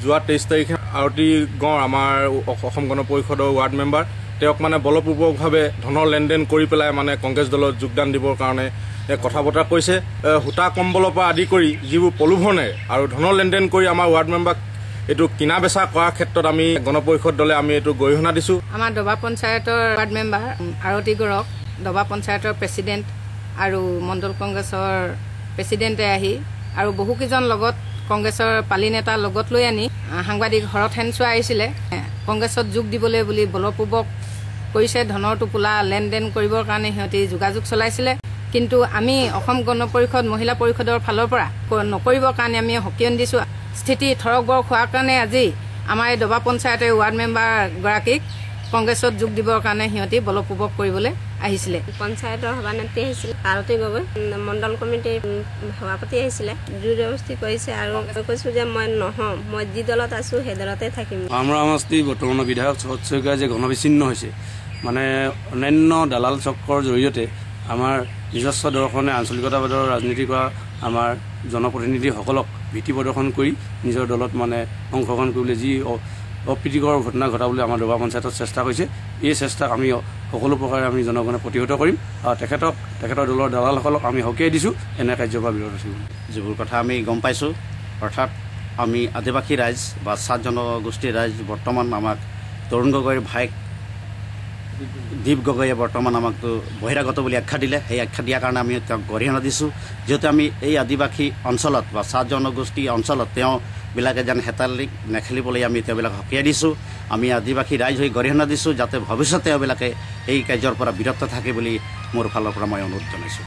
যোৱা 23 তাৰিখে আৰতি গড় আমাৰ অসম গণ পৰিষদৰ ৱাৰ্ড মেম্বাৰ তেওঁক মানে বলপূৰ্বকভাৱে ধনৰ লেনদেন কৰি পেলাই মানে কংগ্ৰেছ দলত যোগদান দিবৰ কাৰণে কথা বতৰা কৈছে। সূতা কম্বলৰ পৰা আদি কৰি যিবোৰ প্ৰলোভনে আৰু ধনৰ লেনদেন কৰি আমাৰ ৱাৰ্ড মেম্বাৰক এইটো কিনা বেচা কৰাৰ ক্ষেত্ৰত আমি গণ পৰিষদ দলে আমি এইটো গৰিহণা দিছো। আমাৰ দবা পঞ্চায়তৰ ৱাৰ্ড মেম্বাৰ আৰতি গড়ক দবা পঞ্চায়তৰ প্ৰেচিডেণ্ট আৰু মণ্ডল কংগ্ৰেছৰ প্ৰেচিডেণ্টে আহি আৰু বহুকেইজন লগত কংগ্ৰেছৰ পালি নেতা লগত লৈ আনি সাংবাদিক হৰত হেনচোৱা আহিছিলে। কংগ্ৰেছত যোগ দিবলৈ বুলি বলপূৰ্বক কৰিছে, ধনৰ টোপোলা লেনদেন কৰিবৰ কাৰণে সিহঁতি যোগাযোগ চলাইছিলে। কিন্তু আমি অসম গণ পৰিষদ মহিলা পৰিষদৰ ফালৰ পৰা নকৰিবৰ কাৰণে আমি সকিয়ন দিছো। স্থিতি থৰকবৰ হোৱাৰ কাৰণে আজি আমাৰ এই দবা পঞ্চায়তৰ ৱাৰ্ড মেম্বাৰগৰাকীক কংগ্ৰেছত যোগ দিবৰ কাৰণে সিহঁতি বলপূৰ্বক কৰিবলৈ আহিছিলে। পঞ্চায়তৰ সভানেত্ৰী আহিছিল আৰতি গগৈ, মণ্ডল কমিটিৰ সভাপতি আহিছিলে, জোৰ জবস্তি কৰিছে আৰু কৈছো যে মই নহওঁ, মই যি দলত আছো সেই দলতে থাকিম। আমাৰ সমষ্টি বৰ্তমানৰ বিধায়ক শৰৎ শইকীয়া যে ঘনবিচ্ছিন্ন হৈছে, মানে অন্যান্য দালাল চক্ৰৰ জৰিয়তে আমাৰ নিজস্ব দৰ্শনে আঞ্চলিকতাবাদৰ ৰাজনীতি কৰা আমাৰ জনপ্ৰতিনিধিসকলক ভীতি প্ৰদৰ্শন কৰি নিজৰ দলত মানে অংশগ্ৰহণ কৰিবলৈ যি অপ্ৰীতিকৰ ঘটনা ঘটাবলৈ আমাৰ দবা পঞ্চায়তত চেষ্টা কৰিছে। এই চেষ্টাক আমি সকলো প্ৰকাৰে আমি জনগণে প্ৰতিহত কৰিম আৰু তেখেতৰ দলৰ দালালসকলক আমি সকীয়াই দিছোঁ এনে কাৰ্যৰ পৰা বিৰত আছোঁ। যিবোৰ কথা আমি গম পাইছোঁ, অৰ্থাৎ আমি আদিবাসী ৰাইজ বা চাহ জনগোষ্ঠীৰ ৰাইজ বৰ্তমান আমাক তৰুণ গগৈৰ ভাইক দীপ গগৈয়ে বৰ্তমান আমাকতো বহিৰাগত বুলি আখ্যা দিলে। সেই আখ্যা দিয়াৰ কাৰণে আমি তেওঁক গৰিহণা দিছোঁ, যিহেতু আমি এই আদিবাসী অঞ্চলত বা চাহ জনগোষ্ঠী অঞ্চলত তেওঁবিলাকে যেন হেতালি নেখেলিবলৈ আমি তেওঁবিলাক সকীয়াই দিছোঁ। আমি আদিবাসী ৰাইজ হৈ গৰিহণা দিছোঁ যাতে ভৱিষ্যতে তেওঁবিলাকে এই কাৰ্যৰ পৰা বিৰত থাকে বুলি মোৰ ফালৰ পৰা মই অনুৰোধ জনাইছোঁ।